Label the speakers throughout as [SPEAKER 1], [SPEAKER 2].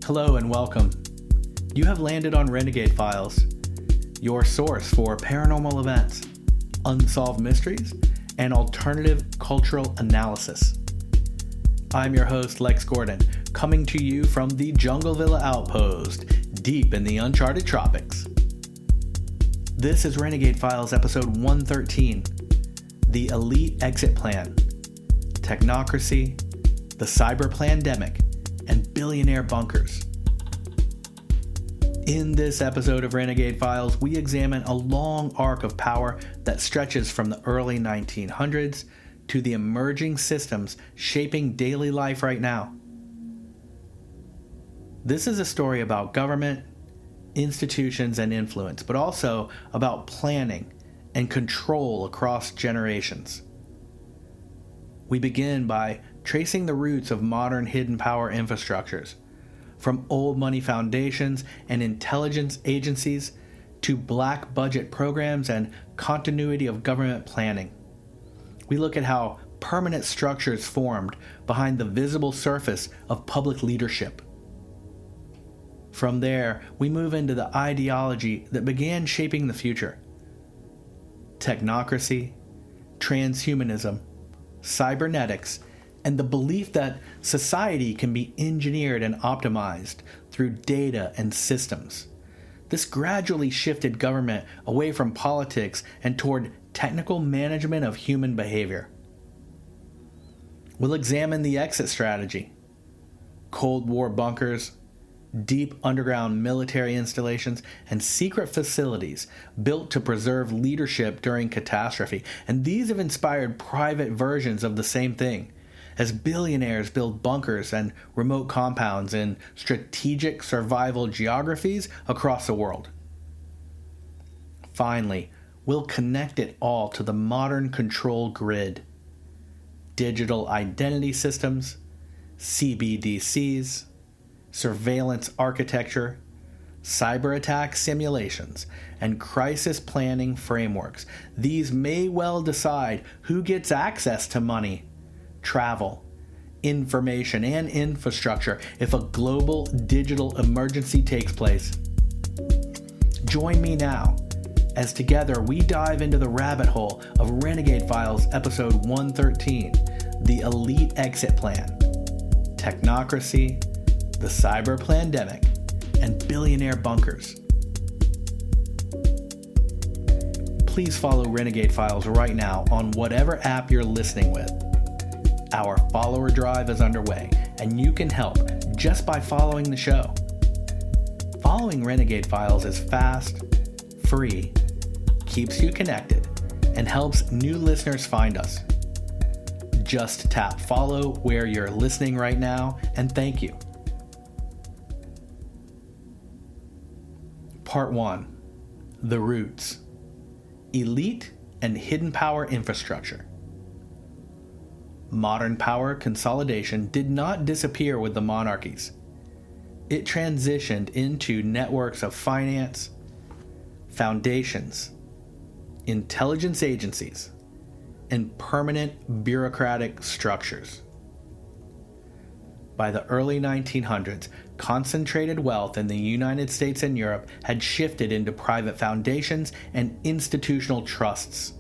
[SPEAKER 1] Hello and welcome. You have landed on Renegade Files, your source for paranormal events, unsolved mysteries, and alternative cultural analysis. I'm your host, Lex Gordon, coming to you from the Jungle Villa Outpost, deep in the uncharted tropics. This is Renegade Files episode 113, The Elite Exit Plan, Technocracy, the Cyber Plandemic, and Billionaire bunkers. In this episode of Renegade Files, we examine a long arc of power that stretches from the early 1900s to the emerging systems shaping daily life right now. This is a story about government, institutions, and influence, but also about planning and control across generations. We begin by tracing the roots of modern hidden power infrastructures, from old money foundations and intelligence agencies to black budget programs and continuity of government planning. We look at how permanent structures formed behind the visible surface of public leadership. From there, we move into the ideology that began shaping the future: technocracy, transhumanism, cybernetics, and the belief that society can be engineered and optimized through data and systems. This gradually shifted government away from politics and toward technical management of human behavior. We'll examine the exit strategy: Cold War bunkers, deep underground military installations, and secret facilities built to preserve leadership during catastrophe. And these have inspired private versions of the same thing, as billionaires build bunkers and remote compounds in strategic survival geographies across the world. Finally, we'll connect it all to the modern control grid: digital identity systems, CBDCs, surveillance architecture, cyber attack simulations, and crisis planning frameworks. These may well decide who gets access to money, travel, information, and infrastructure if a global digital emergency takes place. Join me now as together we dive into the rabbit hole of Renegade Files episode 113, The Elite Exit Plan, Technocracy, the Cyber Plandemic, and Billionaire bunkers. Please follow Renegade Files right now on whatever app you're listening with. Our follower drive is underway, and you can help just by following the show. Following Renegade Files is fast, free, keeps you connected, and helps new listeners find us. Just tap follow where you're listening right now, and thank you. Part 1. The Roots: Elite and Hidden Power Infrastructure. Modern power consolidation did not disappear with the monarchies. It transitioned into networks of finance, foundations, intelligence agencies, and permanent bureaucratic structures. By the early 1900s, concentrated wealth in the United States and Europe had shifted into private foundations and institutional trusts.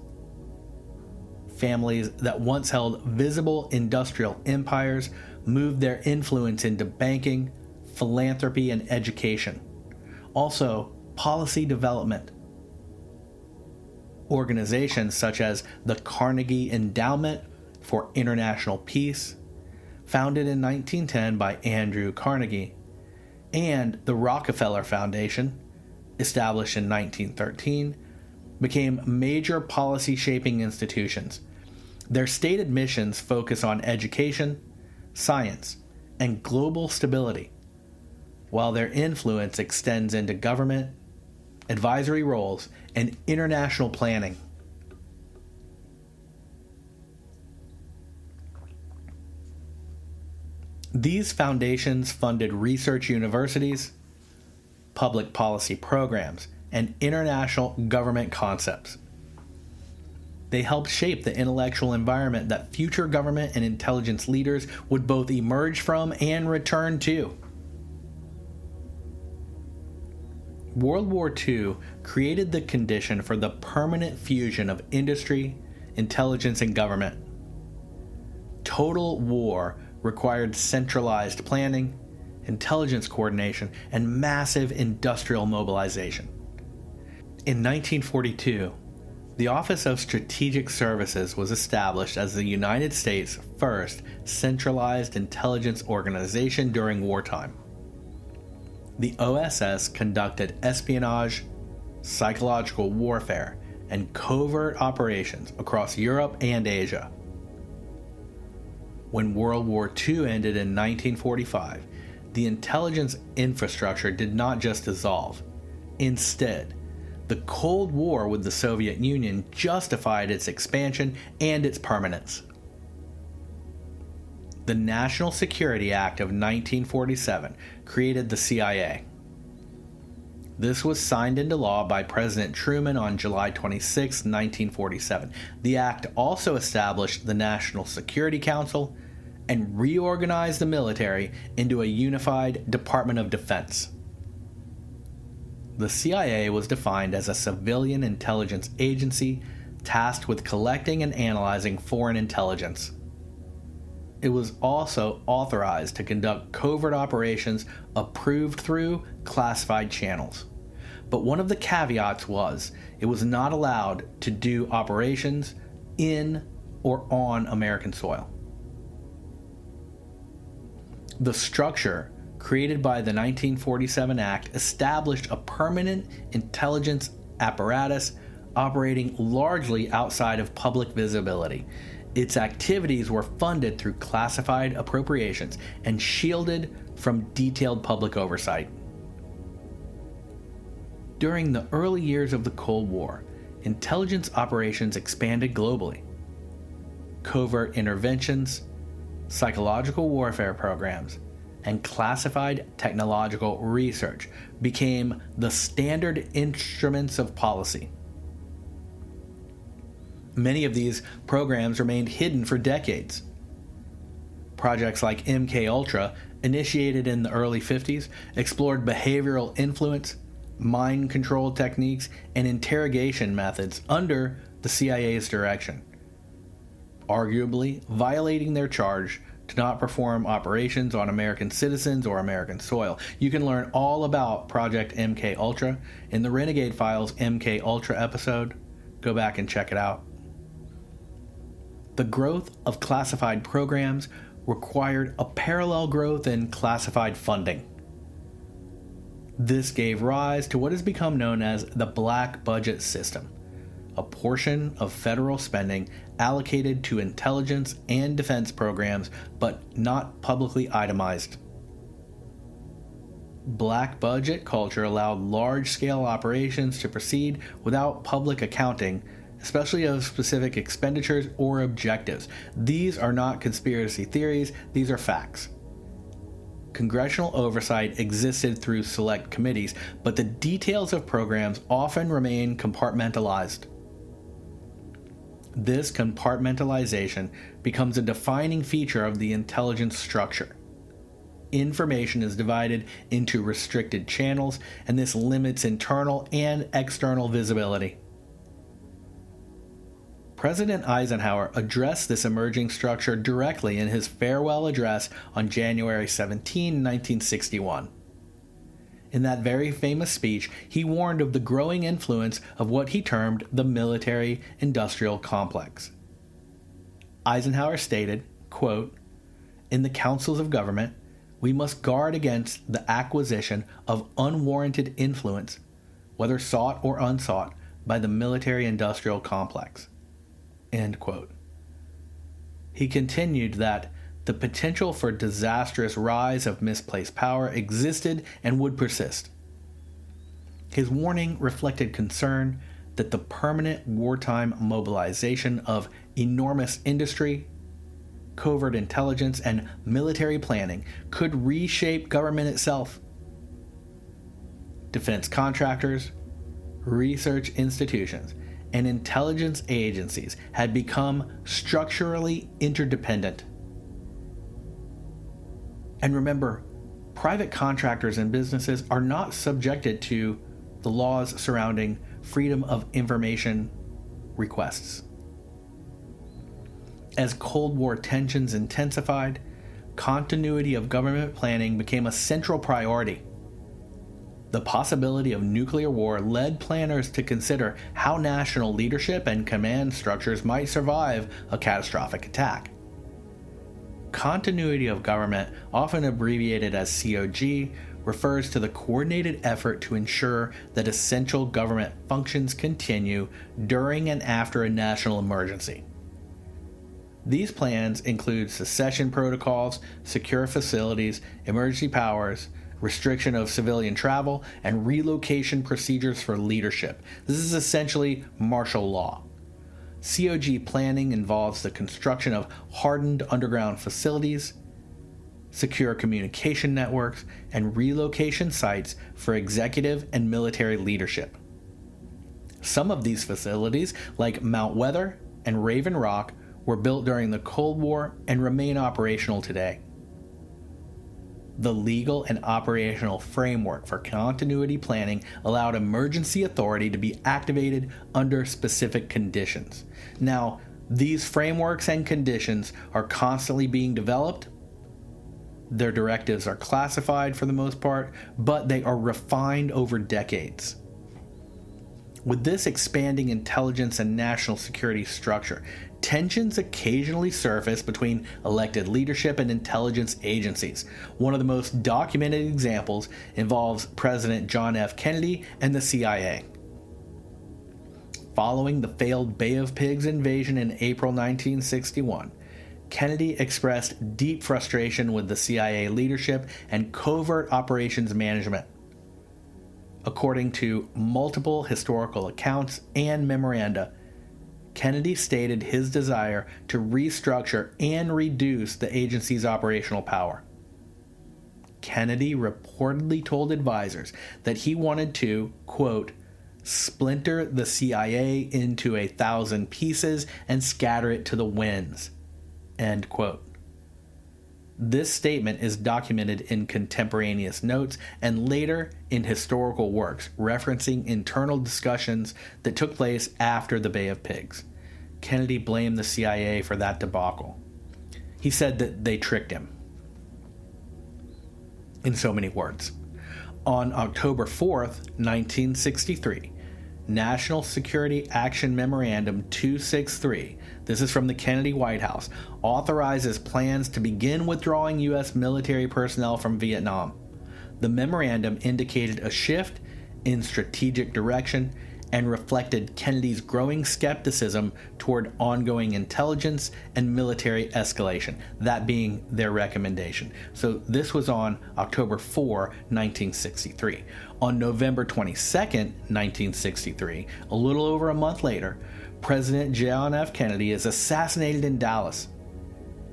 [SPEAKER 1] Families that once held visible industrial empires moved their influence into banking, philanthropy, and education. Also, policy development. Organizations such as the Carnegie Endowment for International Peace, founded in 1910 by Andrew Carnegie, and the Rockefeller Foundation, established in 1913, became major policy-shaping institutions. Their stated missions focus on education, science, and global stability, while their influence extends into government, advisory roles, and international planning. These foundations funded research universities, public policy programs, and international government concepts. They helped shape the intellectual environment that future government and intelligence leaders would both emerge from and return to. World War II created the condition for the permanent fusion of industry, intelligence, and government. Total war required centralized planning, intelligence coordination, and massive industrial mobilization. In 1942, the Office of Strategic Services was established as the United States' first centralized intelligence organization during wartime. The OSS conducted espionage, psychological warfare, and covert operations across Europe and Asia. When World War II ended in 1945, the intelligence infrastructure did not just dissolve. Instead, the Cold War with the Soviet Union justified its expansion and its permanence. The National Security Act of 1947 created the CIA. This was signed into law by President Truman on July 26, 1947. The act also established the National Security Council and reorganized the military into a unified Department of Defense. The CIA was defined as a civilian intelligence agency tasked with collecting and analyzing foreign intelligence. It was also authorized to conduct covert operations approved through classified channels. But one of the caveats was it was not allowed to do operations in or on American soil. The structure created by the 1947 Act established a permanent intelligence apparatus operating largely outside of public visibility. Its activities were funded through classified appropriations and shielded from detailed public oversight. During the early years of the Cold War, intelligence operations expanded globally. Covert interventions, psychological warfare programs, and classified technological research became the standard instruments of policy. Many of these programs remained hidden for decades. Projects like MKUltra, initiated in the early 50s, explored behavioral influence, mind control techniques, and interrogation methods under the CIA's direction, arguably violating their charge to not perform operations on American citizens or American soil. You can learn all about Project MKUltra in the Renegade Files MKUltra episode. Go back and check it out. The growth of classified programs required a parallel growth in classified funding. This gave rise to what has become known as the black budget system, a portion of federal spending allocated to intelligence and defense programs, but not publicly itemized. Black budget culture allowed large-scale operations to proceed without public accounting, especially of specific expenditures or objectives. These are not conspiracy theories, these are facts. Congressional oversight existed through select committees, but the details of programs often remain compartmentalized. This compartmentalization becomes a defining feature of the intelligence structure. Information is divided into restricted channels, and this limits internal and external visibility. President Eisenhower addressed this emerging structure directly in his farewell address on January 17, 1961. In that very famous speech, he warned of the growing influence of what he termed the military-industrial complex. Eisenhower stated, quote, "In the councils of government, we must guard against the acquisition of unwarranted influence, whether sought or unsought, by the military-industrial complex." End quote. He continued that the potential for disastrous rise of misplaced power existed and would persist. His warning reflected concern that the permanent wartime mobilization of enormous industry, covert intelligence, and military planning could reshape government itself. Defense contractors, research institutions, and intelligence agencies had become structurally interdependent. And remember, private contractors and businesses are not subjected to the laws surrounding freedom of information requests. As Cold War tensions intensified, continuity of government planning became a central priority. The possibility of nuclear war led planners to consider how national leadership and command structures might survive a catastrophic attack. Continuity of government, often abbreviated as COG, refers to the coordinated effort to ensure that essential government functions continue during and after a national emergency. These plans include secession protocols, secure facilities, emergency powers, restriction of civilian travel, and relocation procedures for leadership. This is essentially martial law. COG planning involves the construction of hardened underground facilities, secure communication networks, and relocation sites for executive and military leadership. Some of these facilities, like Mount Weather and Raven Rock, were built during the Cold War and remain operational today. The legal and operational framework for continuity planning allowed emergency authority to be activated under specific conditions. Now, these frameworks and conditions are constantly being developed. Their directives are classified for the most part, but they are refined over decades. With this expanding intelligence and national security structure, tensions occasionally surface between elected leadership and intelligence agencies. One of the most documented examples involves President John F. Kennedy and the CIA. Following the failed Bay of Pigs invasion in April 1961, Kennedy expressed deep frustration with the CIA leadership and covert operations management. According to multiple historical accounts and memoranda, Kennedy stated his desire to restructure and reduce the agency's operational power. Kennedy reportedly told advisors that he wanted to, quote, splinter the CIA into 1,000 pieces and scatter it to the winds, end quote. This statement is documented in contemporaneous notes and later in historical works, referencing internal discussions that took place after the Bay of Pigs. Kennedy blamed the CIA for that debacle. He said that they tricked him. In so many words. On October 4th, 1963, National Security Action Memorandum 263, this is from the Kennedy White House, authorizes plans to begin withdrawing U.S. military personnel from Vietnam. The memorandum indicated a shift in strategic direction and reflected Kennedy's growing skepticism toward ongoing intelligence and military escalation, that being their recommendation. So this was on October 4, 1963. On November 22, 1963, a little over a month later, President John F. Kennedy is assassinated in Dallas.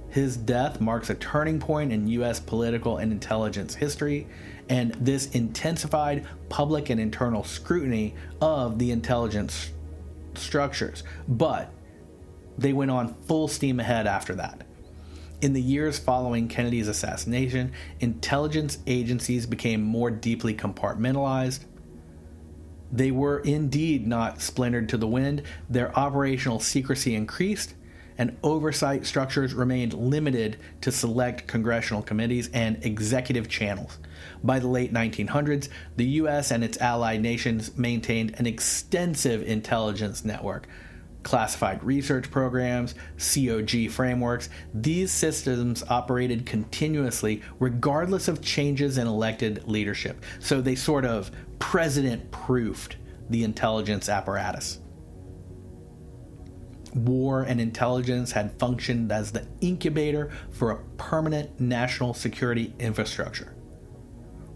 [SPEAKER 1] His death marks a turning point in U.S. political and intelligence history, and this intensified public and internal scrutiny of the intelligence structures. But they went on full steam ahead after that. In the years following Kennedy's assassination, intelligence agencies became more deeply compartmentalized. They were indeed not splintered to the wind. Their operational secrecy increased, and oversight structures remained limited to select congressional committees and executive channels. By the late 1900s, the U.S. and its allied nations maintained an extensive intelligence network, classified research programs, COG frameworks. These systems operated continuously regardless of changes in elected leadership. So they sort of president-proofed the intelligence apparatus. War and intelligence had functioned as the incubator for a permanent national security infrastructure.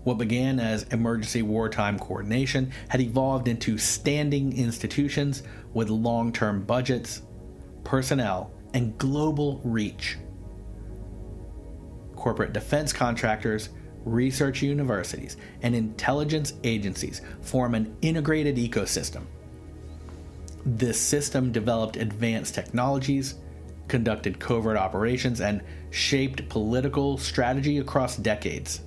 [SPEAKER 1] What began as emergency wartime coordination had evolved into standing institutions with long-term budgets, personnel, and global reach. Corporate defense contractors, research universities, and intelligence agencies form an integrated ecosystem. This system developed advanced technologies, conducted covert operations, and shaped political strategy across decades.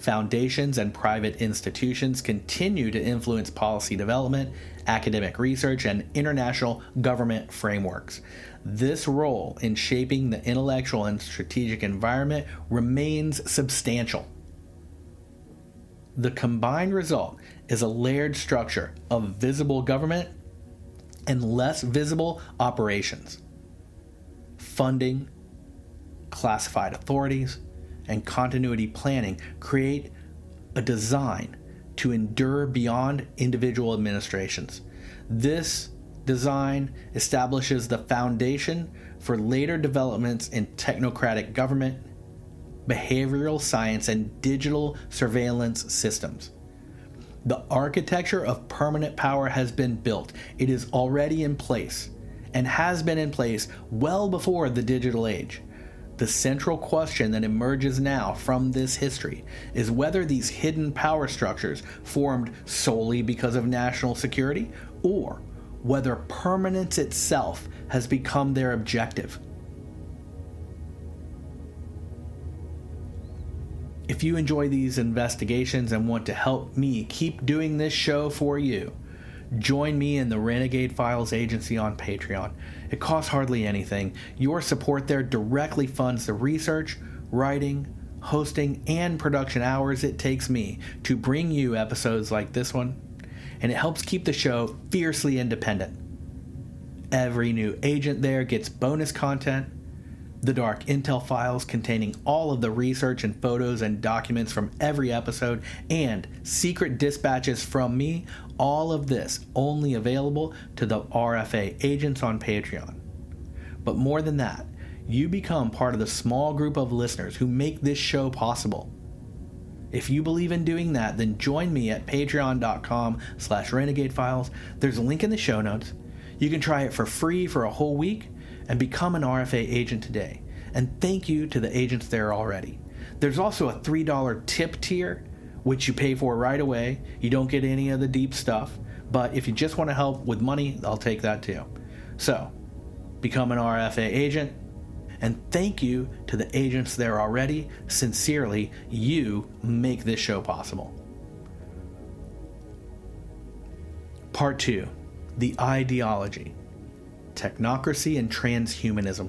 [SPEAKER 1] Foundations and private institutions continue to influence policy development, academic research, and international government frameworks. This role in shaping the intellectual and strategic environment remains substantial. The combined result is a layered structure of visible government and less visible operations. Funding, classified authorities, and continuity planning create a design to endure beyond individual administrations. This design establishes the foundation for later developments in technocratic government, behavioral science, and digital surveillance systems. The architecture of permanent power has been built. It is already in place and has been in place well before the digital age. The central question that emerges now from this history is whether these hidden power structures formed solely because of national security, or whether permanence itself has become their objective. If you enjoy these investigations and want to help me keep doing this show for you, join me in the Renegade Files Agency on Patreon. It costs hardly anything. Your support there directly funds the research, writing, hosting, and production hours it takes me to bring you episodes like this one, and it helps keep the show fiercely independent. Every new agent there gets bonus content, the dark intel files containing all of the research and photos and documents from every episode, and secret dispatches from me, all of this only available to the RFA agents on Patreon. But more than that, you become part of the small group of listeners who make this show possible. If you believe in doing that, then join me at patreon.com/renegadefiles. There's a link in the show notes. You can try it for free for a whole week and become an RFA agent today. And thank you to the agents there already. There's also a $3 tip tier, which you pay for right away. You don't get any of the deep stuff, but if you just want to help with money, I'll take that too. So, become an RFA agent, and thank you to the agents there already. Sincerely, you make this show possible. Part 2, the ideology. Technocracy and transhumanism.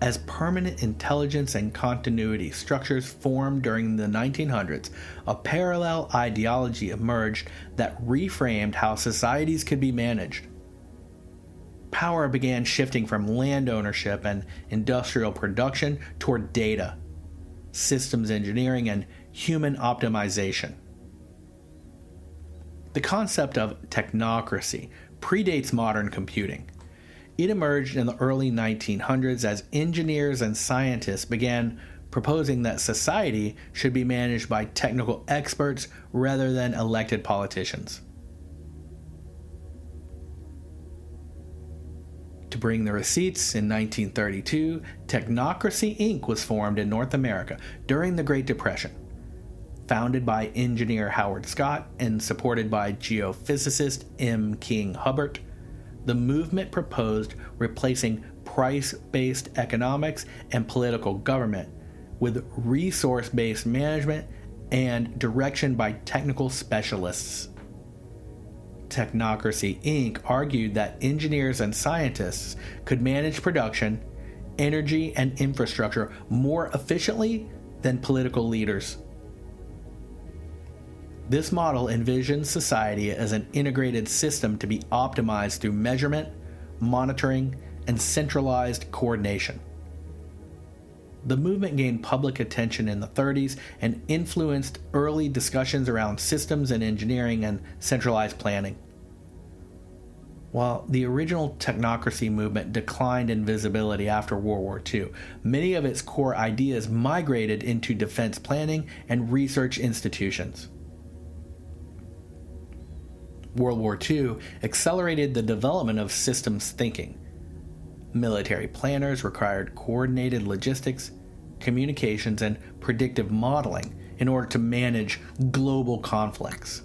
[SPEAKER 1] As permanent intelligence and continuity structures formed during the 1900s, a parallel ideology emerged that reframed how societies could be managed. Power began shifting from land ownership and industrial production toward data, systems engineering, and human optimization. The concept of technocracy predates modern computing. It emerged in the early 1900s as engineers and scientists began proposing that society should be managed by technical experts rather than elected politicians. To bring the receipts, in 1932, Technocracy Inc. was formed in North America during the Great Depression. Founded by engineer Howard Scott and supported by geophysicist M. King Hubbert, the movement proposed replacing price-based economics and political government with resource-based management and direction by technical specialists. Technocracy Inc. argued that engineers and scientists could manage production, energy, and infrastructure more efficiently than political leaders. This model envisions society as an integrated system to be optimized through measurement, monitoring, and centralized coordination. The movement gained public attention in the 30s and influenced early discussions around systems and engineering and centralized planning. While the original technocracy movement declined in visibility after World War II, many of its core ideas migrated into defense planning and research institutions. World War II accelerated the development of systems thinking. Military planners required coordinated logistics, communications, and predictive modeling in order to manage global conflicts.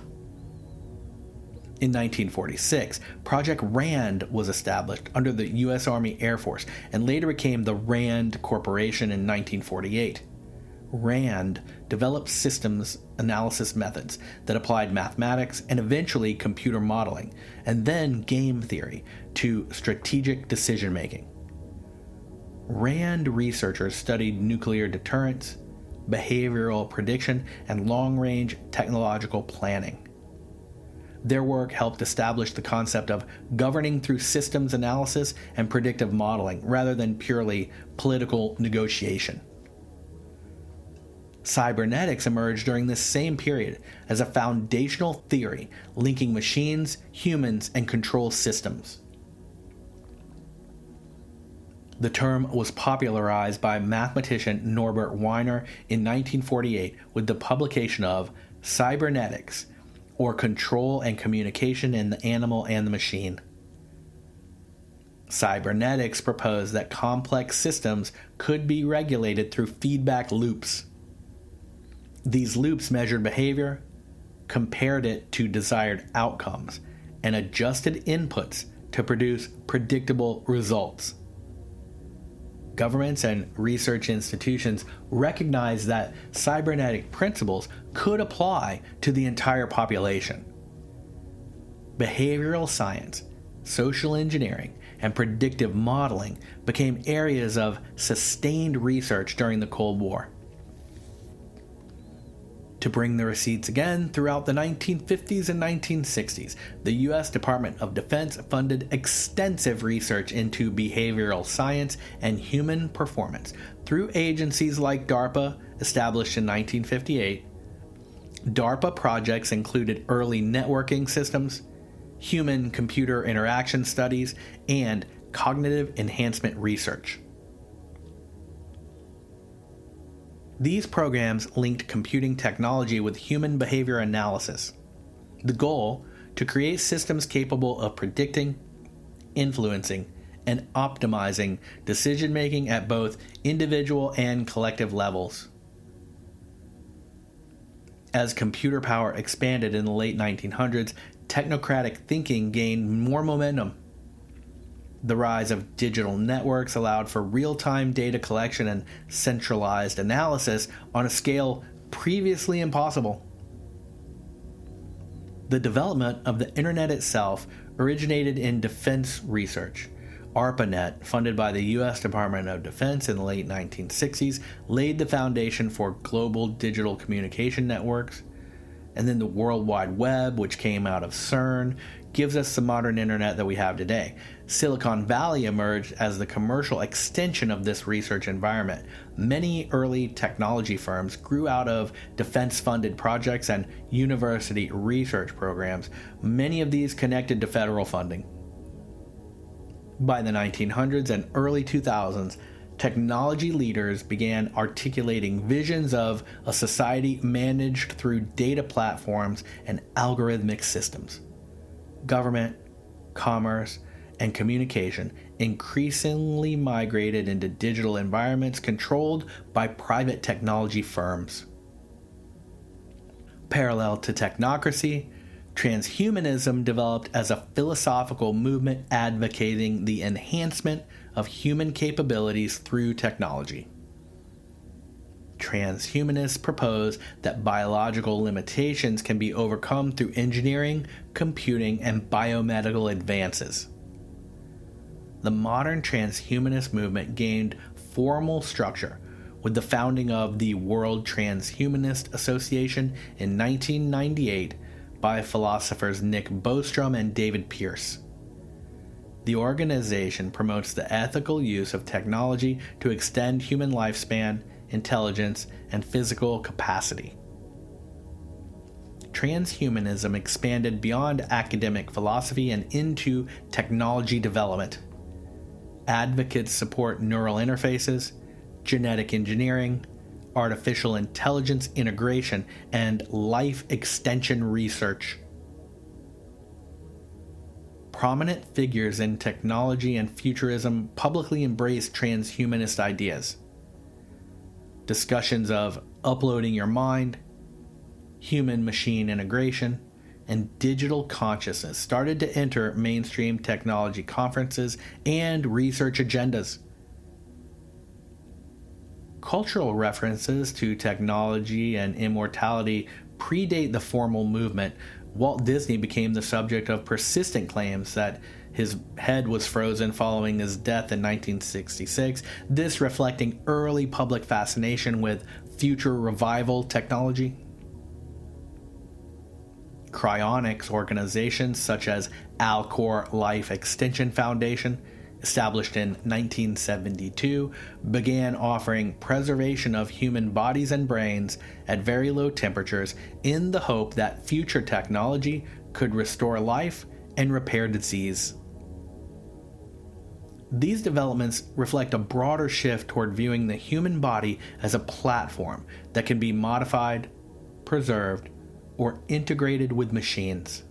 [SPEAKER 1] In 1946, Project RAND was established under the U.S. Army Air Force and later became the RAND Corporation in 1948. RAND developed systems analysis methods that applied mathematics and eventually computer modeling, and then game theory to strategic decision making. RAND researchers studied nuclear deterrence, behavioral prediction, and long-range technological planning. Their work helped establish the concept of governing through systems analysis and predictive modeling rather than purely political negotiation. Cybernetics emerged during this same period as a foundational theory linking machines, humans, and control systems. The term was popularized by mathematician Norbert Wiener in 1948 with the publication of Cybernetics, or Control and Communication in the Animal and the Machine. Cybernetics proposed that complex systems could be regulated through feedback loops. These loops measured behavior, compared it to desired outcomes, and adjusted inputs to produce predictable results. Governments and research institutions recognized that cybernetic principles could apply to the entire population. Behavioral science, social engineering, and predictive modeling became areas of sustained research during the Cold War. To bring the receipts again, throughout the 1950s and 1960s, the U.S. Department of Defense funded extensive research into behavioral science and human performance through agencies like DARPA, established in 1958. DARPA projects included early networking systems, human-computer interaction studies, and cognitive enhancement research. These programs linked computing technology with human behavior analysis. The goal, to create systems capable of predicting, influencing, and optimizing decision-making at both individual and collective levels. As computer power expanded in the late 1900s, technocratic thinking gained more momentum. The rise of digital networks allowed for real-time data collection and centralized analysis on a scale previously impossible. The development of the Internet itself originated in defense research. ARPANET, funded by the U.S. Department of Defense in the late 1960s, laid the foundation for global digital communication networks. And then the World Wide Web, which came out of CERN, gives us the modern internet that we have today. Silicon Valley emerged as the commercial extension of this research environment. Many early technology firms grew out of defense-funded projects and university research programs, many of these connected to federal funding. By the 1900s and early 2000s, technology leaders began articulating visions of a society managed through data platforms and algorithmic systems. Government, commerce, and communication increasingly migrated into digital environments controlled by private technology firms. Parallel to technocracy, transhumanism developed as a philosophical movement advocating the enhancement of human capabilities through technology. Transhumanists propose that biological limitations can be overcome through engineering, computing, and biomedical advances. The modern transhumanist movement gained formal structure with the founding of the World Transhumanist Association in 1998 by philosophers Nick Bostrom and David Pearce. The organization promotes the ethical use of technology to extend human lifespan, intelligence, and physical capacity. Transhumanism expanded beyond academic philosophy and into technology development. Advocates support neural interfaces, genetic engineering, artificial intelligence integration, and life extension research. Prominent figures in technology and futurism publicly embrace transhumanist ideas. Discussions of uploading your mind, human-machine integration, and digital consciousness started to enter mainstream technology conferences and research agendas. cultural references to technology and immortality predate the formal movement, Walt Disney became the subject of persistent claims that his head was frozen following his death in 1966, this reflecting early public fascination with future revival technology. Cryonics organizations such as Alcor Life Extension Foundation, established in 1972, began offering preservation of human bodies and brains at very low temperatures in the hope that future technology could restore life and repair disease. These developments reflect a broader shift toward viewing the human body as a platform that can be modified, preserved, or integrated with machines.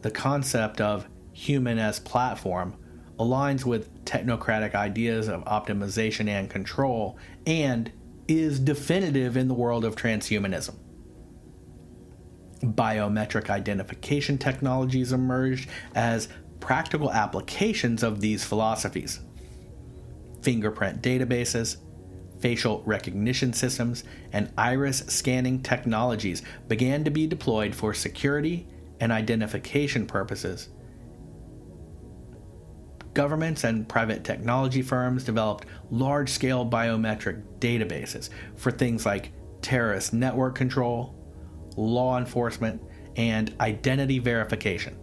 [SPEAKER 1] The concept of human as platform aligns with technocratic ideas of optimization and control, and is definitive in the world of transhumanism. Biometric identification technologies emerged as practical applications of these philosophies. Fingerprint databases, facial recognition systems, and iris scanning technologies began to be deployed for security and identification purposes. Governments and private technology firms developed large-scale biometric databases for things like terrorist network control, law enforcement, and identity verification.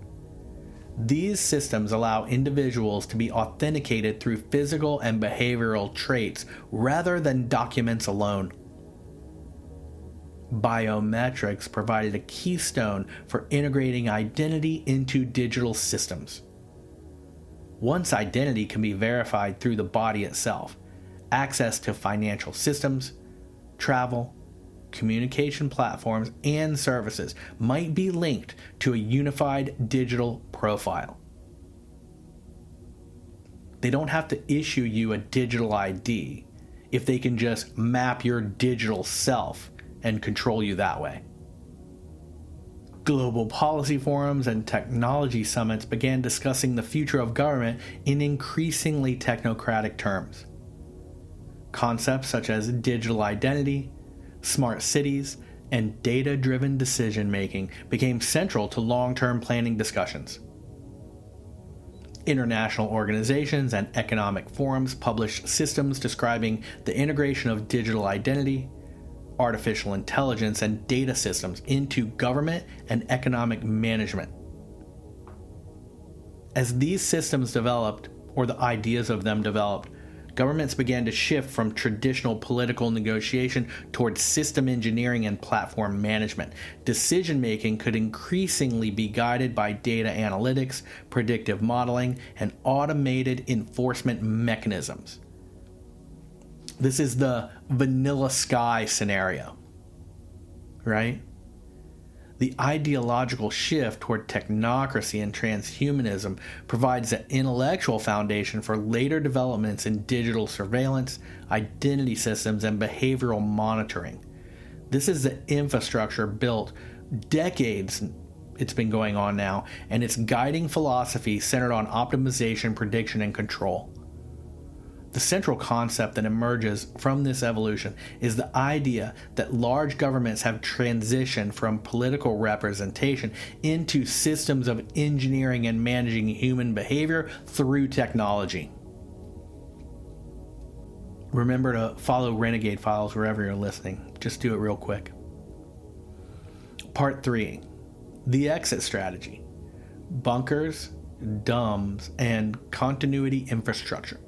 [SPEAKER 1] These systems allow individuals to be authenticated through physical and behavioral traits rather than documents alone. Biometrics provided a keystone for integrating identity into digital systems. Once identity can be verified through the body itself, access to financial systems, travel, communication platforms, and services might be linked to a unified digital profile. They don't have to issue you a digital ID if they can just map your digital self and control you that way. Global policy forums and technology summits began discussing the future of government in increasingly technocratic terms. Concepts such as digital identity, smart cities, and data-driven decision-making became central to long-term planning discussions. International organizations and economic forums published systems describing the integration of digital identity, artificial intelligence, and data systems into government and economic management. As these systems developed, or the ideas of them developed, governments began to shift from traditional political negotiation towards system engineering and platform management. Decision-making could increasingly be guided by data analytics, predictive modeling, and automated enforcement mechanisms. This is the vanilla sky scenario, right? The ideological shift toward technocracy and transhumanism provides an intellectual foundation for later developments in digital surveillance, identity systems, and behavioral monitoring. This is the infrastructure built decades it's been going on now, and its guiding philosophy centered on optimization, prediction, and control. The central concept that emerges from this evolution is the idea that large governments have transitioned from political representation into systems of engineering and managing human behavior through technology. Remember to follow Renegade Files wherever you're listening. Just do it real quick. Part 3. The exit strategy. Bunkers, DUMBs, and continuity infrastructure.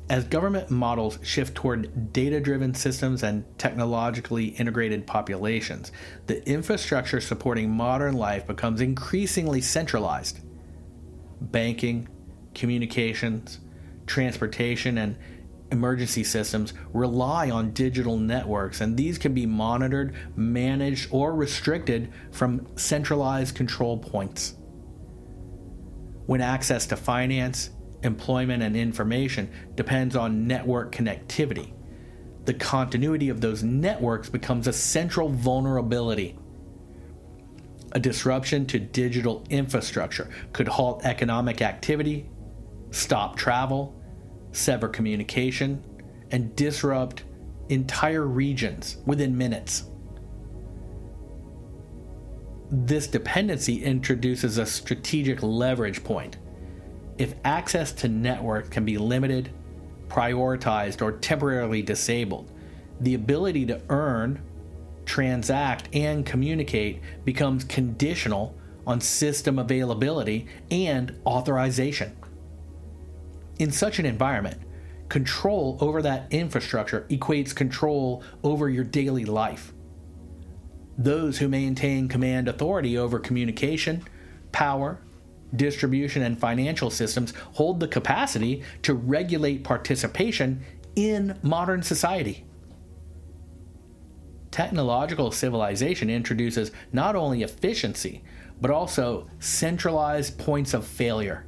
[SPEAKER 1] As government models shift toward data-driven systems and technologically integrated populations, the infrastructure supporting modern life becomes increasingly centralized. Banking, communications, transportation, and emergency systems rely on digital networks, and these can be monitored, managed, or restricted from centralized control points. When access to finance, employment, and information depends on network connectivity, the continuity of those networks becomes a central vulnerability. A disruption to digital infrastructure could halt economic activity, stop travel, sever communication, and disrupt entire regions within minutes. This dependency introduces a strategic leverage point. If access to networks can be limited, prioritized, or temporarily disabled, the ability to earn, transact, and communicate becomes conditional on system availability and authorization. In such an environment, control over that infrastructure equates control over your daily life. Those who maintain command authority over communication, power, distribution, and financial systems hold the capacity to regulate participation in modern society. Technological civilization introduces not only efficiency, but also centralized points of failure.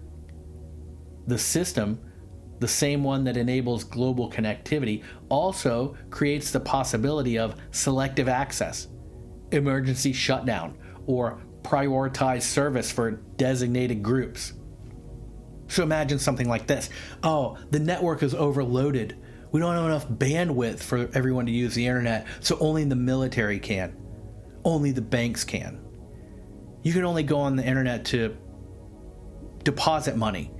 [SPEAKER 1] The system, the same one that enables global connectivity, also creates the possibility of selective access, emergency shutdown, or prioritized service for designated groups. So imagine something like this. Oh, the network is overloaded. We don't have enough bandwidth for everyone to use the internet, so only the military can. Only the banks can. You can only go on the internet to deposit money,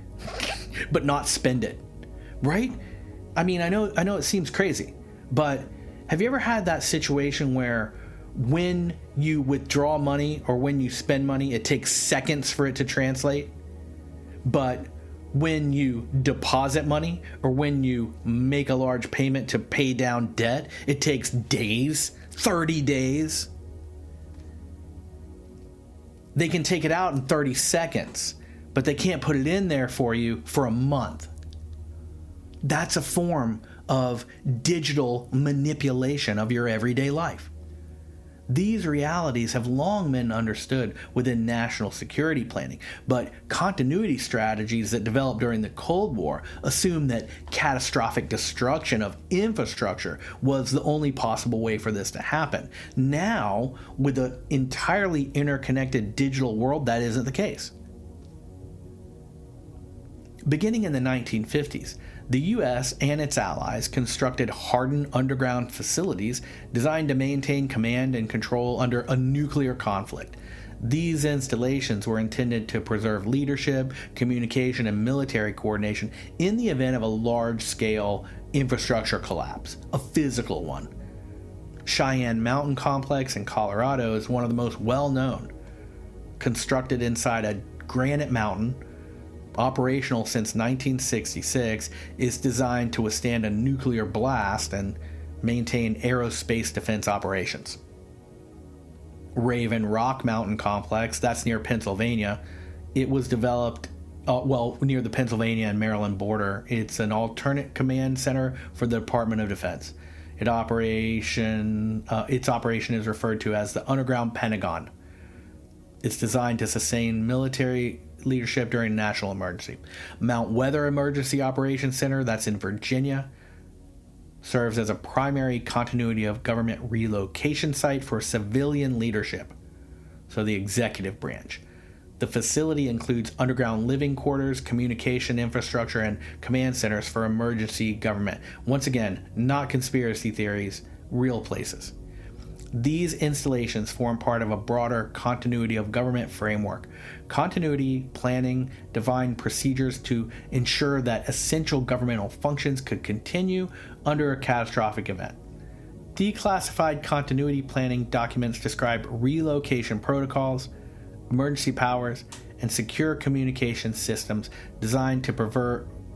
[SPEAKER 1] but not spend it. Right? I mean, I know it seems crazy, but have you ever had that situation where when you withdraw money or when you spend money, it takes seconds for it to translate? But when you deposit money or when you make a large payment to pay down debt, it takes days, 30 days. They can take it out in 30 seconds, but they can't put it in there for you for a month. That's a form of digital manipulation of your everyday life. These realities have long been understood within national security planning, but continuity strategies that developed during the Cold War assumed that catastrophic destruction of infrastructure was the only possible way for this to happen. Now, with an entirely interconnected digital world, that isn't the case. Beginning in the 1950s, the U.S. and its allies constructed hardened underground facilities designed to maintain command and control under a nuclear conflict. These installations were intended to preserve leadership, communication, and military coordination in the event of a large-scale infrastructure collapse, a physical one. Cheyenne Mountain Complex in Colorado is one of the most well-known. Constructed inside a granite mountain, operational since 1966, is designed to withstand a nuclear blast and maintain aerospace defense operations. Raven Rock Mountain Complex, that's near Pennsylvania. It was developed near the Pennsylvania and Maryland border. It's an alternate command center for the Department of Defense. Its operation is referred to as the Underground Pentagon. It's designed to sustain military leadership during national emergency. Mount Weather Emergency Operations Center, that's in Virginia, serves as a primary continuity of government relocation site for civilian leadership, so the executive branch. The facility includes underground living quarters, communication infrastructure, and command centers for emergency government. Once again, not conspiracy theories, real places. These installations form part of a broader continuity of government framework. Continuity planning defined procedures to ensure that essential governmental functions could continue under a catastrophic event. Declassified continuity planning documents describe relocation protocols, emergency powers, and secure communication systems designed to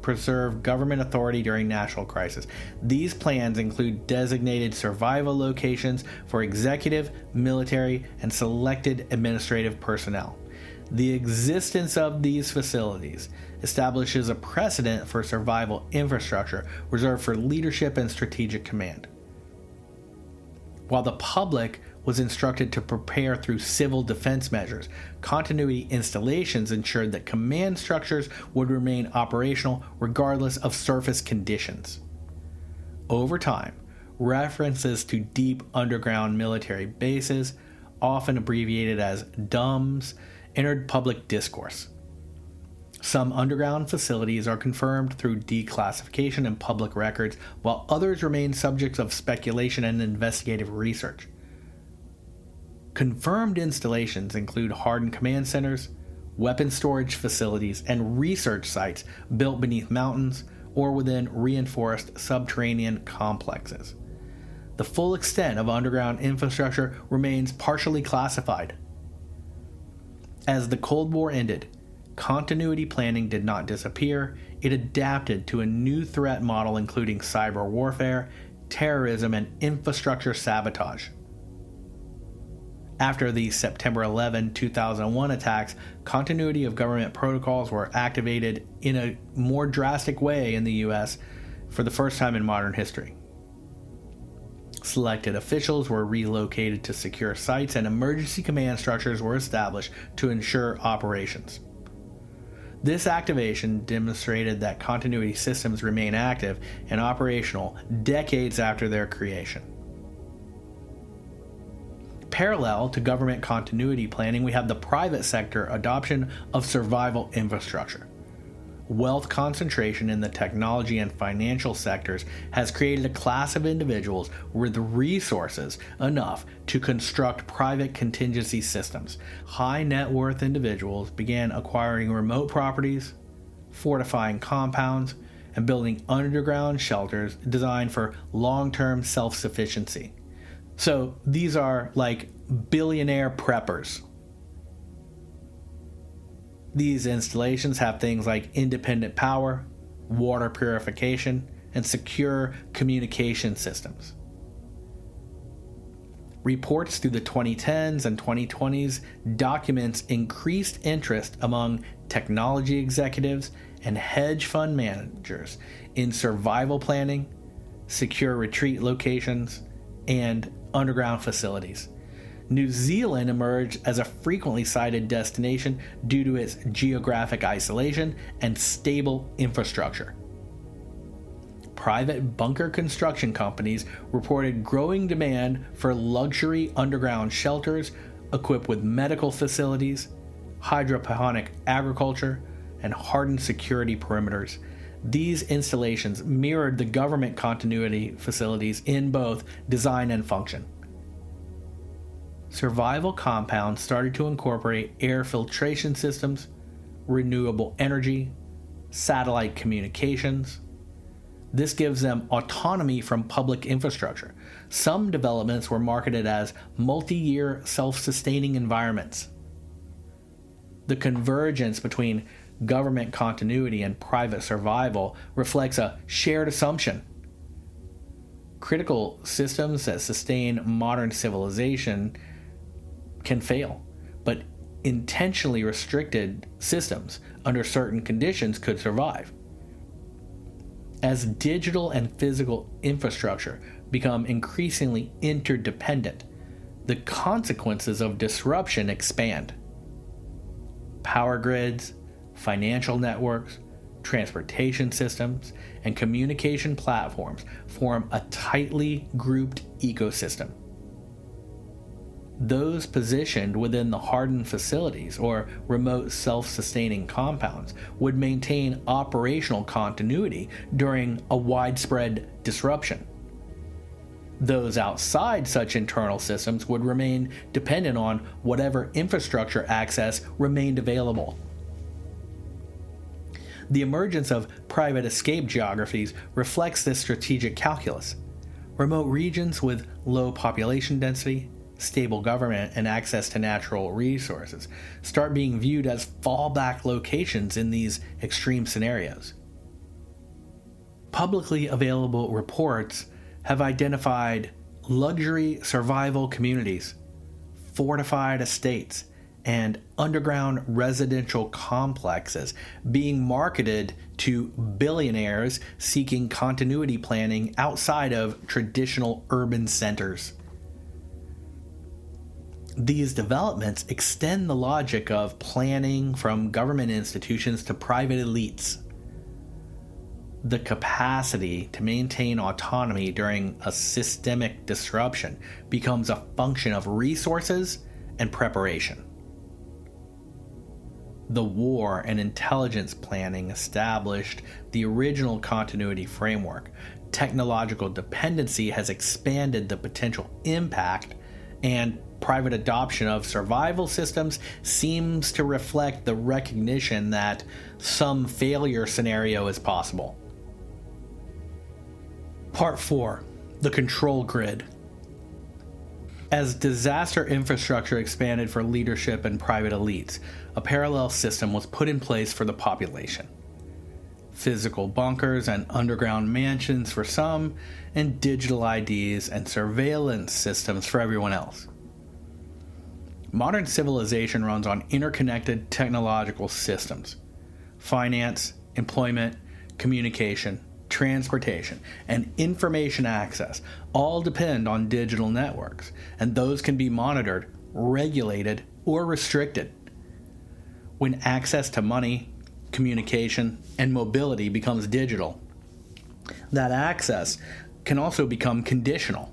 [SPEAKER 1] preserve government authority during national crisis. These plans include designated survival locations for executive, military, and selected administrative personnel. The existence of these facilities establishes a precedent for survival infrastructure reserved for leadership and strategic command. While the public was instructed to prepare through civil defense measures, continuity installations ensured that command structures would remain operational regardless of surface conditions. Over time, references to deep underground military bases, often abbreviated as DUMBs, entered public discourse. Some underground facilities are confirmed through declassification in public records, while others remain subjects of speculation and investigative research. Confirmed installations include hardened command centers, weapon storage facilities, and research sites built beneath mountains or within reinforced subterranean complexes. The full extent of underground infrastructure remains partially classified. As the Cold War ended, continuity planning did not disappear. It adapted to a new threat model including cyber warfare, terrorism, and infrastructure sabotage. After the September 11, 2001 attacks, continuity of government protocols were activated in a more drastic way in the U.S. for the first time in modern history. Selected officials were relocated to secure sites, and emergency command structures were established to ensure operations. This activation demonstrated that continuity systems remain active and operational decades after their creation. Parallel to government continuity planning, we have the private sector adoption of survival infrastructure. Wealth concentration in the technology and financial sectors has created a class of individuals with resources enough to construct private contingency systems. High net worth individuals began acquiring remote properties, fortifying compounds, and building underground shelters designed for long-term self-sufficiency. So these are like billionaire preppers. These installations have things like independent power, water purification, and secure communication systems. Reports through the 2010s and 2020s documents increased interest among technology executives and hedge fund managers in survival planning, secure retreat locations, and underground facilities. New Zealand emerged as a frequently cited destination due to its geographic isolation and stable infrastructure. Private bunker construction companies reported growing demand for luxury underground shelters equipped with medical facilities, hydroponic agriculture, and hardened security perimeters. These installations mirrored the government continuity facilities in both design and function. Survival compounds started to incorporate air filtration systems, renewable energy, satellite communications. This gives them autonomy from public infrastructure. Some developments were marketed as multi-year self-sustaining environments. The convergence between government continuity and private survival reflects a shared assumption. Critical systems that sustain modern civilization can fail, but intentionally restricted systems under certain conditions could survive. As digital and physical infrastructure become increasingly interdependent, the consequences of disruption expand. Power grids, financial networks, transportation systems, and communication platforms form a tightly grouped ecosystem. Those positioned within the hardened facilities or remote self-sustaining compounds would maintain operational continuity during a widespread disruption. Those outside such internal systems would remain dependent on whatever infrastructure access remained available. The emergence of private escape geographies reflects this strategic calculus. Remote regions with low population density, stable government, and access to natural resources start being viewed as fallback locations in these extreme scenarios. Publicly available reports have identified luxury survival communities, fortified estates, and underground residential complexes being marketed to billionaires seeking continuity planning outside of traditional urban centers. These developments extend the logic of planning from government institutions to private elites. The capacity to maintain autonomy during a systemic disruption becomes a function of resources and preparation. The war and intelligence planning established the original continuity framework. Technological dependency has expanded the potential impact, and private adoption of survival systems seems to reflect the recognition that some failure scenario is possible. Part 4. The control grid. As disaster infrastructure expanded for leadership and private elites, a parallel system was put in place for the population. Physical bunkers and underground mansions for some, and digital IDs and surveillance systems for everyone else. Modern civilization runs on interconnected technological systems. Finance, employment, communication, transportation, and information access all depend on digital networks, and those can be monitored, regulated, or restricted. When access to money, communication, and mobility becomes digital, that access can also become conditional.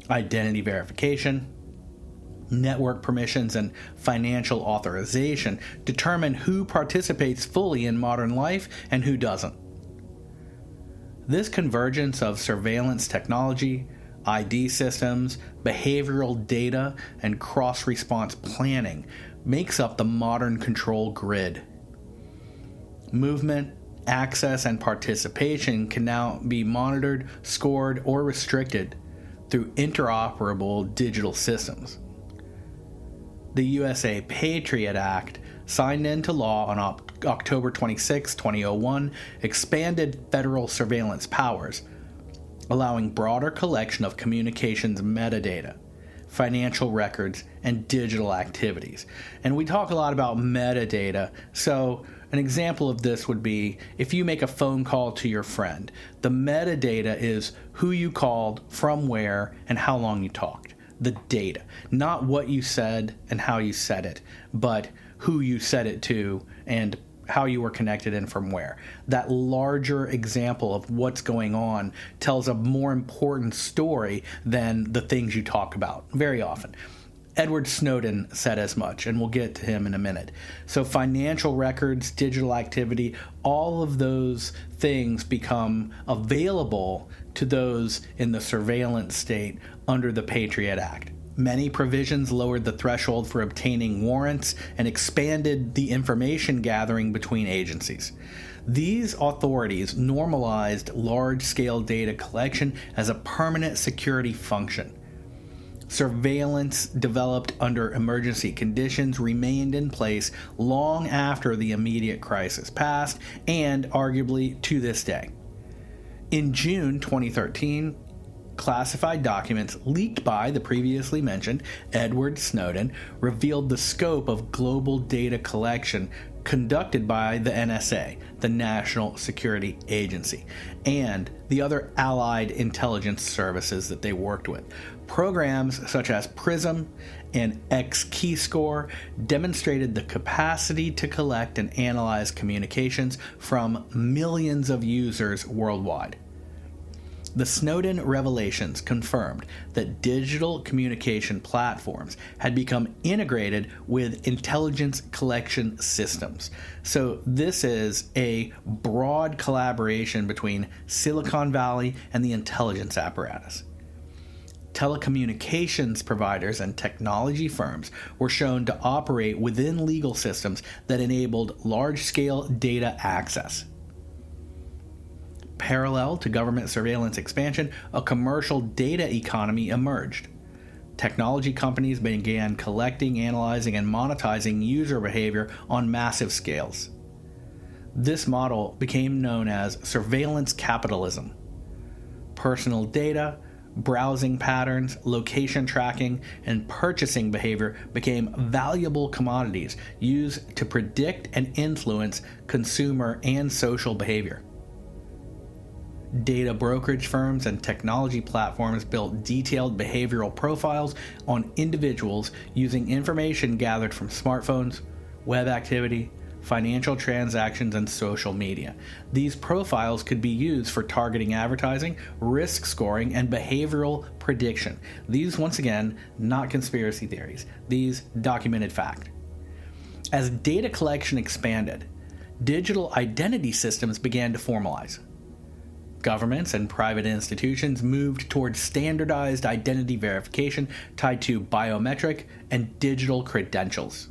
[SPEAKER 1] Identity verification, network permissions, and financial authorization determine who participates fully in modern life and who doesn't. This convergence of surveillance technology, ID systems, behavioral data, and cross-response planning makes up the modern control grid. Movement, access, and participation can now be monitored, scored, or restricted through interoperable digital systems. The USA Patriot Act, signed into law on October 26, 2001, expanded federal surveillance powers, allowing broader collection of communications metadata, financial records, and digital activities. And we talk a lot about metadata, so an example of this would be if you make a phone call to your friend, the metadata is who you called, from where, and how long you talked. The data, not what you said and how you said it, but who you said it to and how you were connected and from where. That larger example of what's going on tells a more important story than the things you talk about very often. Edward Snowden said as much, and we'll get to him in a minute. So financial records, digital activity, all of those things become available to those in the surveillance state under the Patriot Act. Many provisions lowered the threshold for obtaining warrants and expanded the information gathering between agencies. These authorities normalized large-scale data collection as a permanent security function. Surveillance developed under emergency conditions remained in place long after the immediate crisis passed, and arguably to this day. In June 2013, classified documents leaked by the previously mentioned Edward Snowden revealed the scope of global data collection conducted by the NSA, the National Security Agency, and the other allied intelligence services that they worked with. Programs such as PRISM and X-Keyscore demonstrated the capacity to collect and analyze communications from millions of users worldwide. The Snowden revelations confirmed that digital communication platforms had become integrated with intelligence collection systems. So this is a broad collaboration between Silicon Valley and the intelligence apparatus. Telecommunications providers and technology firms were shown to operate within legal systems that enabled large-scale data access. Parallel to government surveillance expansion, a commercial data economy emerged. Technology companies began collecting, analyzing, and monetizing user behavior on massive scales. This model became known as surveillance capitalism. Personal data, browsing patterns, location tracking, and purchasing behavior became valuable commodities used to predict and influence consumer and social behavior. Data brokerage firms and technology platforms built detailed behavioral profiles on individuals using information gathered from smartphones, web activity, financial transactions, and social media. These profiles could be used for targeting advertising, risk scoring, and behavioral prediction. These, once again, not conspiracy theories. These documented fact. As data collection expanded, digital identity systems began to formalize. Governments and private institutions moved towards standardized identity verification tied to biometric and digital credentials.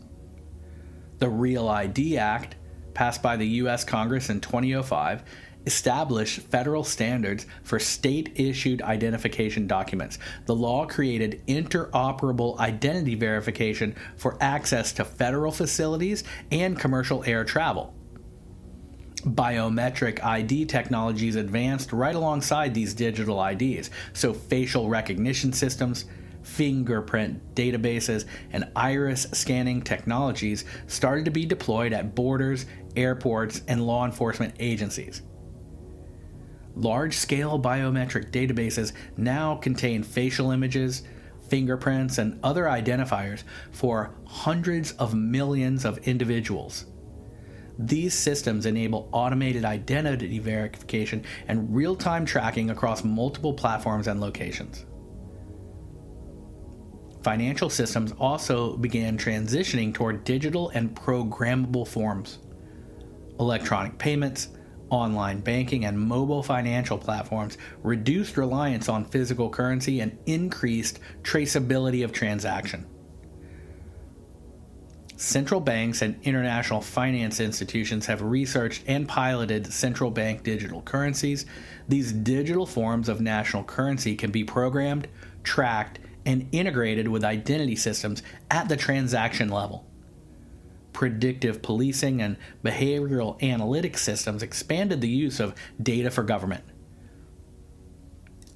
[SPEAKER 1] The Real ID Act, passed by the U.S. Congress in 2005, established federal standards for state-issued identification documents. The law created interoperable identity verification for access to federal facilities and commercial air travel. Biometric ID technologies advanced right alongside these digital IDs, so facial recognition systems, fingerprint databases, and iris scanning technologies started to be deployed at borders, airports, and law enforcement agencies. Large-scale biometric databases now contain facial images, fingerprints, and other identifiers for hundreds of millions of individuals. These systems enable automated identity verification and real-time tracking across multiple platforms and locations. Financial systems also began transitioning toward digital and programmable forms. Electronic payments, online banking, and mobile financial platforms reduced reliance on physical currency and increased traceability of transaction. Central banks and international finance institutions have researched and piloted central bank digital currencies. These digital forms of national currency can be programmed, tracked, and integrated with identity systems at the transaction level. Predictive policing and behavioral analytics systems expanded the use of data for government.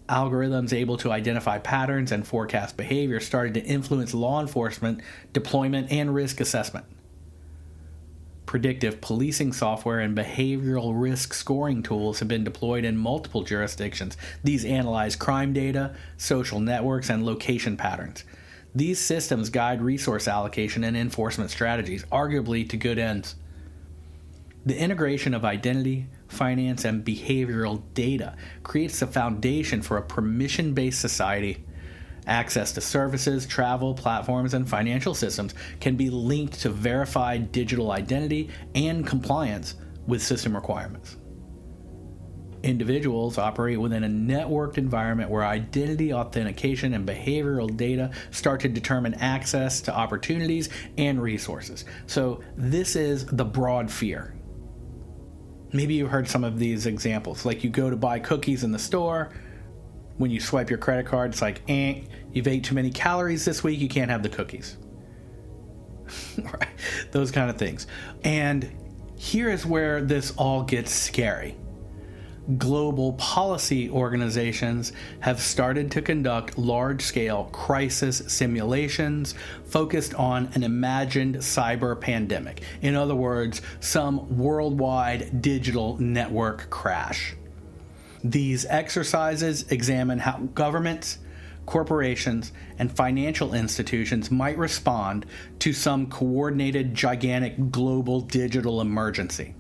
[SPEAKER 1] Algorithms able to identify patterns and forecast behavior started to influence law enforcement, deployment, and risk assessment. Predictive policing software and behavioral risk scoring tools have been deployed in multiple jurisdictions. These analyze crime data, social networks, and location patterns. These systems guide resource allocation and enforcement strategies, arguably to good ends. The integration of identity, finance, and behavioral data creates the foundation for a permission-based society. Access to services, travel, platforms, and financial systems can be linked to verified digital identity and compliance with system requirements. Individuals operate within a networked environment where identity authentication and behavioral data start to determine access to opportunities and resources. So this is the broad fear. Maybe you heard some of these examples, like you go to buy cookies in the store. When you swipe your credit card, it's like, you've ate too many calories this week, you can't have the cookies. Right? Those kind of things. And here is where this all gets scary. Global policy organizations have started to conduct large-scale crisis simulations focused on an imagined cyber pandemic. In other words, some worldwide digital network crash. These exercises examine how governments, corporations, and financial institutions might respond to some coordinated, gigantic global digital emergency.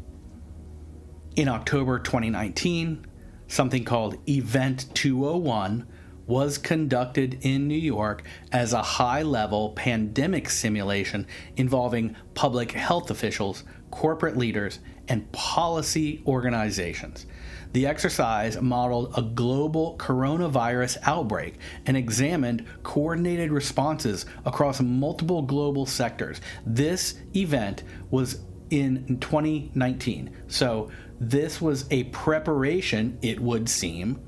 [SPEAKER 1] In October 2019, something called Event 201 was conducted in New York as a high-level pandemic simulation involving public health officials, corporate leaders, and policy organizations. The exercise modeled a global coronavirus outbreak and examined coordinated responses across multiple global sectors. This event was in 2019, so this was a preparation, it would seem,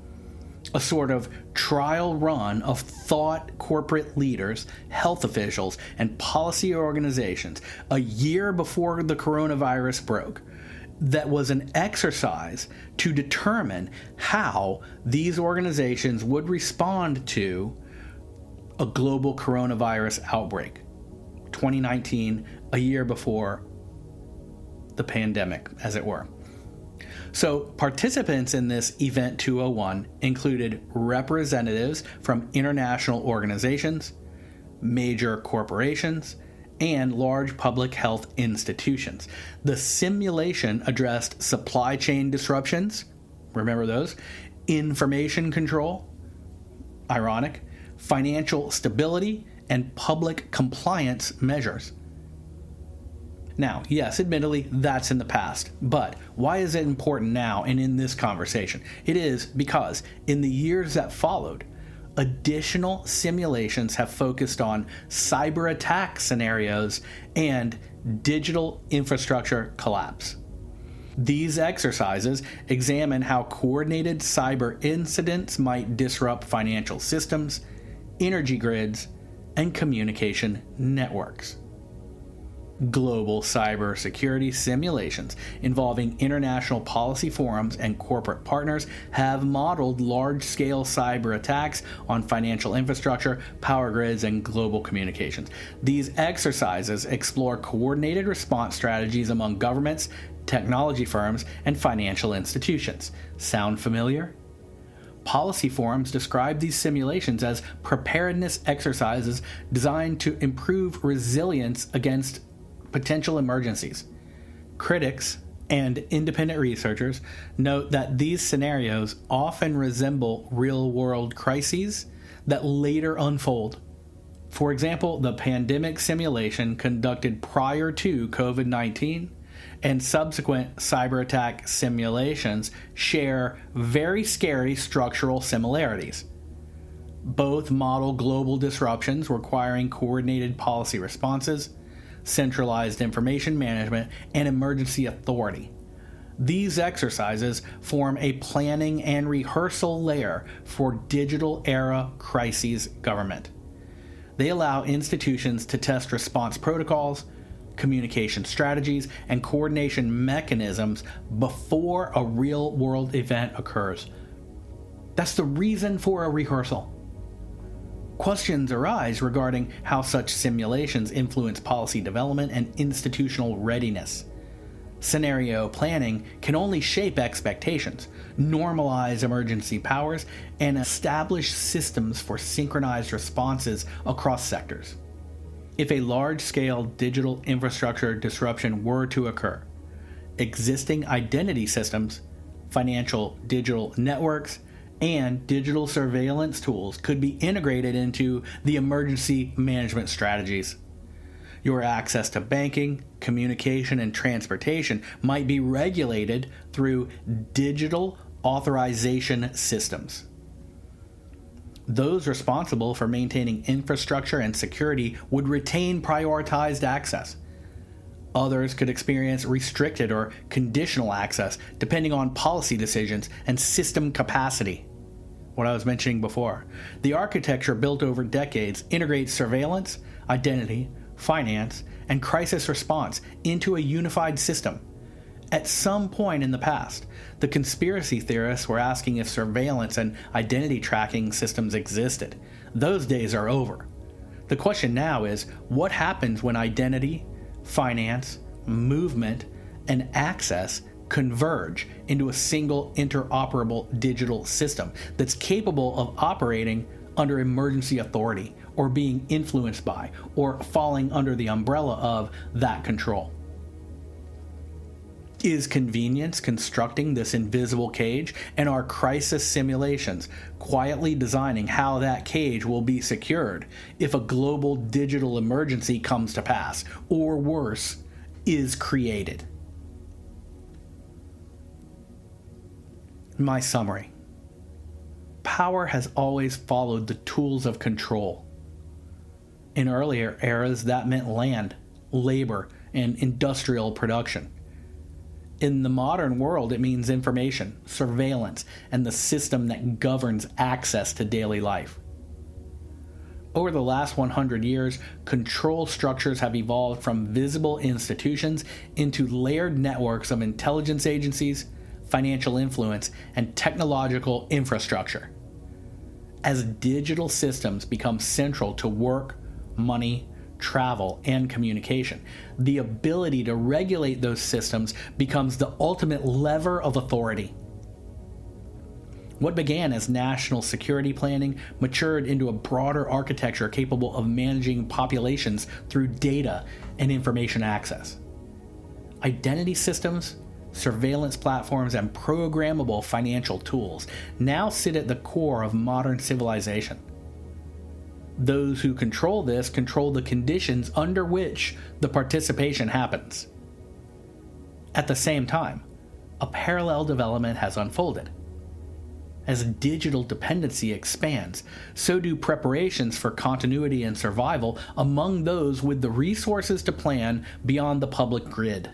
[SPEAKER 1] a sort of trial run of thought corporate leaders, health officials, and policy organizations a year before the coronavirus broke. That was an exercise to determine how these organizations would respond to a global coronavirus outbreak. 2019, a year before the pandemic, as it were. So participants in this Event 201 included representatives from international organizations, major corporations, and large public health institutions. The simulation addressed supply chain disruptions, remember those, information control, ironic, financial stability, and public compliance measures. Now, yes, admittedly, that's in the past. But why is it important now and in this conversation? It is because in the years that followed, additional simulations have focused on cyber attack scenarios and digital infrastructure collapse. These exercises examine how coordinated cyber incidents might disrupt financial systems, energy grids, and communication networks. Global cybersecurity simulations involving international policy forums and corporate partners have modeled large-scale cyber attacks on financial infrastructure, power grids, and global communications. These exercises explore coordinated response strategies among governments, technology firms, and financial institutions. Sound familiar? Policy forums describe these simulations as preparedness exercises designed to improve resilience against potential emergencies. Critics and independent researchers note that these scenarios often resemble real-world crises that later unfold. For example, the Plandemic simulation conducted prior to COVID-19 and subsequent cyber attack simulations share very scary structural similarities. Both model global disruptions requiring coordinated policy responses, centralized information management, and emergency authority. These exercises form a planning and rehearsal layer for digital era crises government. They allow institutions to test response protocols, communication strategies, and coordination mechanisms before a real-world event occurs. That's the reason for a rehearsal. Questions arise regarding how such simulations influence policy development and institutional readiness. Scenario planning can only shape expectations, normalize emergency powers, and establish systems for synchronized responses across sectors. If a large-scale digital infrastructure disruption were to occur, existing identity systems, financial digital networks, and digital surveillance tools could be integrated into the emergency management strategies. Your access to banking, communication, and transportation might be regulated through digital authorization systems. Those responsible for maintaining infrastructure and security would retain prioritized access. Others could experience restricted or conditional access depending on policy decisions and system capacity. What I was mentioning before. The architecture built over decades integrates surveillance, identity, finance, and crisis response into a unified system. At some point in the past, the conspiracy theorists were asking if surveillance and identity tracking systems existed. Those days are over. The question now is, what happens when identity, finance, movement, and access converge into a single interoperable digital system that's capable of operating under emergency authority or being influenced by or falling under the umbrella of that control? Is convenience constructing this invisible cage, and are crisis simulations quietly designing how that cage will be secured if a global digital emergency comes to pass, or worse, is created? My summary. Power has always followed the tools of control. In earlier eras, that meant land, labor, and industrial production. In the modern world, it means information, surveillance, and the system that governs access to daily life. Over the last 100 years, control structures have evolved from visible institutions into layered networks of intelligence agencies, financial influence, and technological infrastructure. As digital systems become central to work, money, travel, and communication, the ability to regulate those systems becomes the ultimate lever of authority. What began as national security planning matured into a broader architecture capable of managing populations through data and information access. Identity systems, surveillance platforms, and programmable financial tools now sit at the core of modern civilization. Those who control this control the conditions under which the participation happens. At the same time, a parallel development has unfolded. As digital dependency expands, so do preparations for continuity and survival among those with the resources to plan beyond the public grid.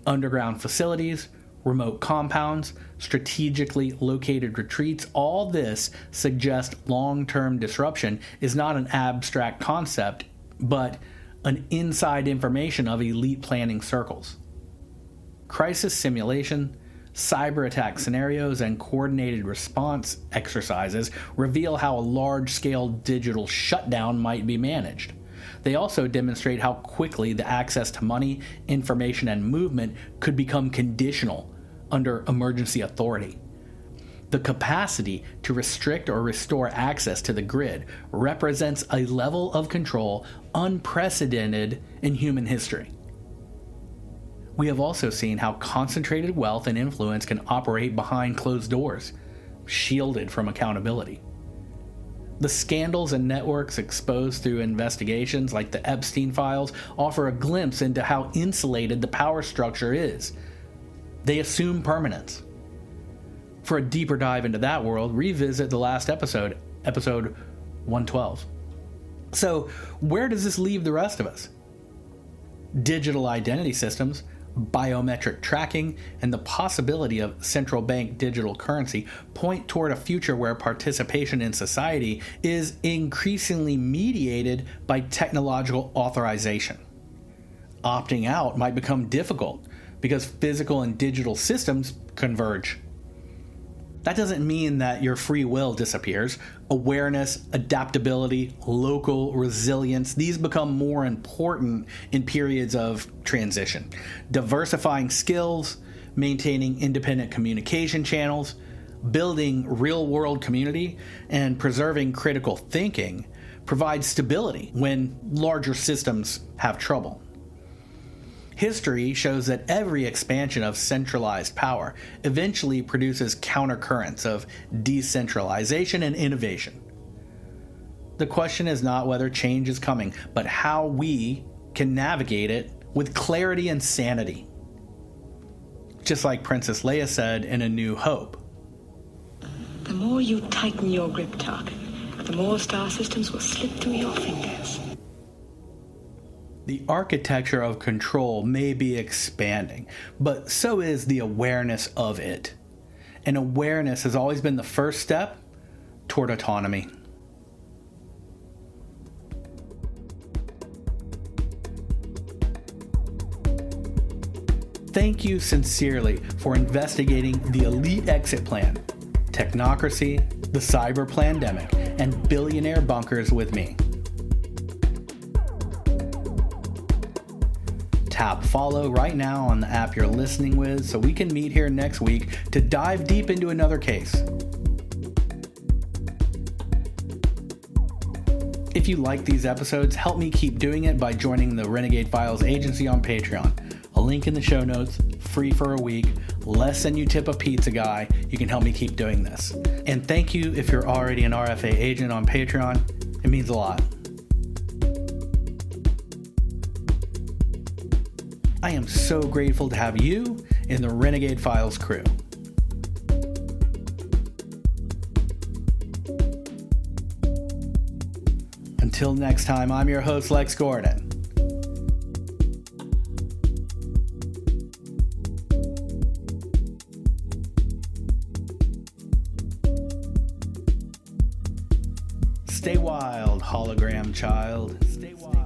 [SPEAKER 1] Underground facilities, remote compounds, strategically located retreats, all this suggests long-term disruption is not an abstract concept, but an inside information of elite planning circles. Crisis simulation, cyber attack scenarios, and coordinated response exercises reveal how a large-scale digital shutdown might be managed. They also demonstrate how quickly the access to money, information, and movement could become conditional under emergency authority. The capacity to restrict or restore access to the grid represents a level of control unprecedented in human history. We have also seen how concentrated wealth and influence can operate behind closed doors, shielded from accountability. The scandals and networks exposed through investigations like the Epstein files offer a glimpse into how insulated the power structure is. They assume permanence. For a deeper dive into that world, revisit the last episode, episode 112. So, where does this leave the rest of us? Digital identity systems, biometric tracking, and the possibility of central bank digital currency point toward a future where participation in society is increasingly mediated by technological authorization. Opting out might become difficult because physical and digital systems converge. That doesn't mean that your free will disappears. Awareness, adaptability, local resilience, these become more important in periods of transition. Diversifying skills, maintaining independent communication channels, building real-world community, and preserving critical thinking provide stability when larger systems have trouble. History shows that every expansion of centralized power eventually produces countercurrents of decentralization and innovation. The question is not whether change is coming, but how we can navigate it with clarity and sanity. Just like Princess Leia said in A New Hope.
[SPEAKER 2] The more you tighten your grip, Tark, the more star systems will slip through your fingers.
[SPEAKER 1] The architecture of control may be expanding, but so is the awareness of it. And awareness has always been the first step toward autonomy. Thank you sincerely for investigating the elite exit plan, Technocracy, the cyber Plandemic, and Billionaire bunkers with me. Tap follow right now on the app you're listening with so we can meet here next week to dive deep into another case. If you like these episodes, help me keep doing it by joining the Renegade Files agency on Patreon. A link in the show notes, free for a week, less than you tip a pizza guy. You can help me keep doing this. And thank you if you're already an RFA agent on Patreon. It means a lot. I am so grateful to have you in the Renegade Files crew. Until next time, I'm your host, Lex Gordon. Stay wild, hologram child. Stay wild.